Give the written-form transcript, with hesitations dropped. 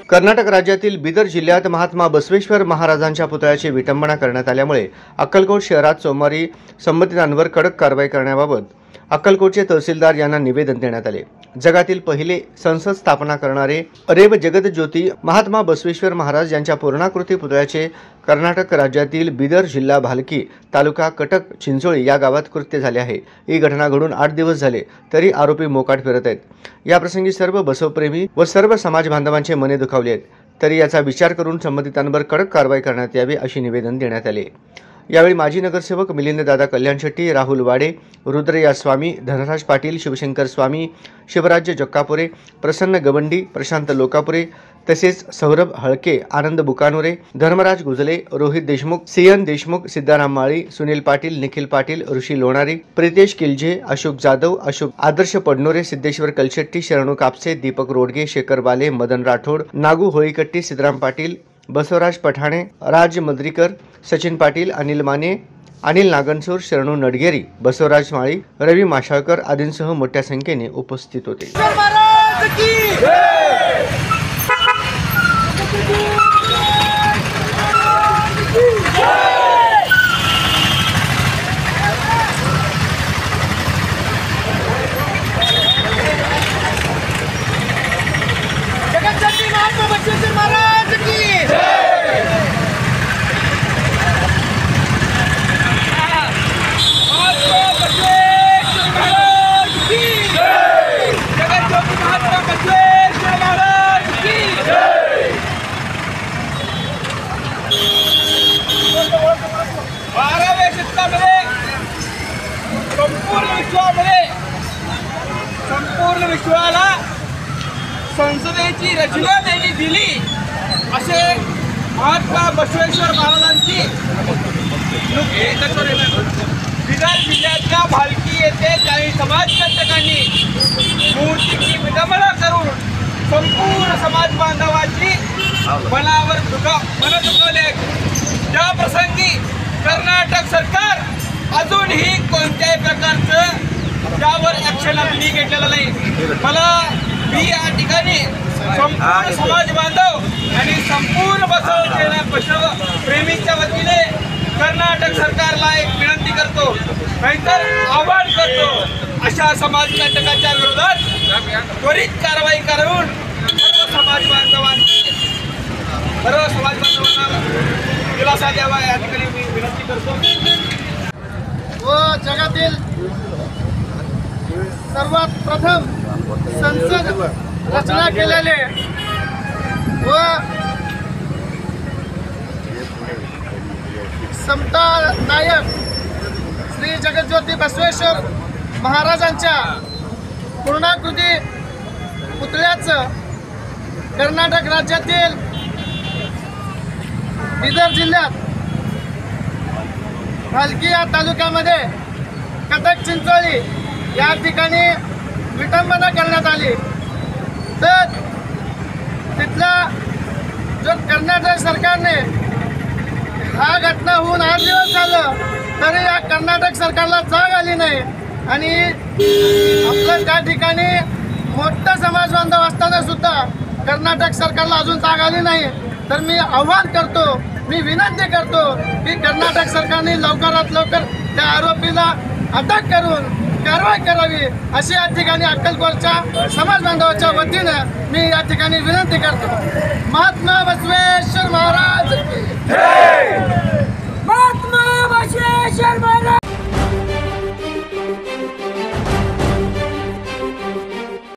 कर्नाटक राज्यातील बिदर जिल्ह्यात महात्मा बसवेश्वर महाराजांच्या पुतळ्याची विटंबना करण्यात आल्यामुळे अक्कलकोट शहरात सोमवारी संबंधितांवर कडक कारवाई करण्याबाबत अक्कलकोटचे तहसीलदार यांना निवेदन देण्यात आले। जगातील पहिले संसद स्थापना करणारे अरेब जगतज्योती महात्मा बसवेश्वर महाराज यांच्या पूर्णाकृती पुतळ्याचे कर्नाटक राज्यातील बिदर जिल्हा भालकी तालुका कटक चिंचोळी या गावात कृत्य झाले आहे। ही घटना घडून 8 दिवस झाले तरी आरोपी मोकाट फिरत आहेत। या प्रसंगी सर्व बसवप्रेमी व सर्व समाज बांधवांचे मने दुखावले आहेत, तरी याचा विचार करून संबंधितांवर कडक कारवाई करण्यात यावी अशी निवेदन देण्यात आले। यावेळी माजी नगरसेवक मिलिंद दादा कल्याण शेट्टी, राहुल वाडे, रुद्रया स्वामी, धनराज पाटील, शिवशंकर स्वामी, शिवराज्य जक्कापुरे, प्रसन्न गवंडी, प्रशांत लोकापुरे तसेच सौरभ हळके, आनंद बुकानुरे, धर्मराज गुजले, रोहित देशमुख, सीएन देशमुख, सिद्धाराम माळी, सुनील पाटील, निखिल पाटील, ऋषी लोणारी, प्रितेश किलजे, अशोक जाधव, अशोक आदर्श पडनोरे, सिद्धेश्वर कलशेट्टी, शरणू कापसे, दीपक रोडगे, शेखर बाले, मदन राठोड, नागू होळीकट्टी, सिद्धराम पाटील, बसवराज पठाणे, राज मद्रीकर, सचिन पाटील, अनिल माने, अनिल नागनसूर, शरणू नडगेरी, बसवराज माळी, रवी माशाळकर आदींसह मोठ्या संख्येने उपस्थित होते। संपूर्ण विश्वाला संसदेची रचना त्यांनी दिली असे महात्मा बसवेश्वर महाराजांची बिदर जिल्ह्यातल्या भालकी येथे काही समाजकंटकांनी मूर्तीची विटंबना करून संपूर्ण समाज बांधवांची मनावर मन दुखवले। त्या प्रसंगी कर्नाटक सरकार अजूनही कोणत्याही प्रकारचं त्यावर ऍक्शन आपली घेतलेलं नाही। मी या ठिकाणी संपूर्ण समाज बांधव आणि संपूर्ण बसव प्रेमीच्या वतीने कर्नाटक सरकारला एक विनंती करतो, नाहीतर आवाहन करतो अशा समाजकंटकांच्या विरोधात त्वरित कारवाई करून सर्व समाज बांधवांना दिलासा द्यावा या ठिकाणी मी विनंती करतो। व जगातील सर्वात प्रथम संसद रचना केलेले व समता नायक श्री जगतज्योती बसवेश्वर महाराजांच्या पूर्णाकृती पुतळ्याचं कर्नाटक राज्यातील बिदर जिल्ह्यात भालकी या तालुक्यामध्ये कटक चिंचोळी या ठिकाणी विटंबना करण्यात आली। तर तिथला जो कर्नाटक सरकारने हा घटना होऊन 8 दिवस झालं तरी या कर्नाटक सरकारला जाग आली नाही आणि आपलं त्या ठिकाणी मोठा समाज बांधव असताना सुद्धा कर्नाटक सरकारला अजून जाग आली नाही। तर मी आव्हान करतो, मी विनंती करतो की कर्नाटक सरकारने लवकरात लवकर त्या आरोपीला अटक करून कारवाई करावी अशी या ठिकाणी अक्कलकोटच्या समाज बांधवाच्या वतीने मी या ठिकाणी विनंती करतो। महात्मा बसवेश्वर महाराज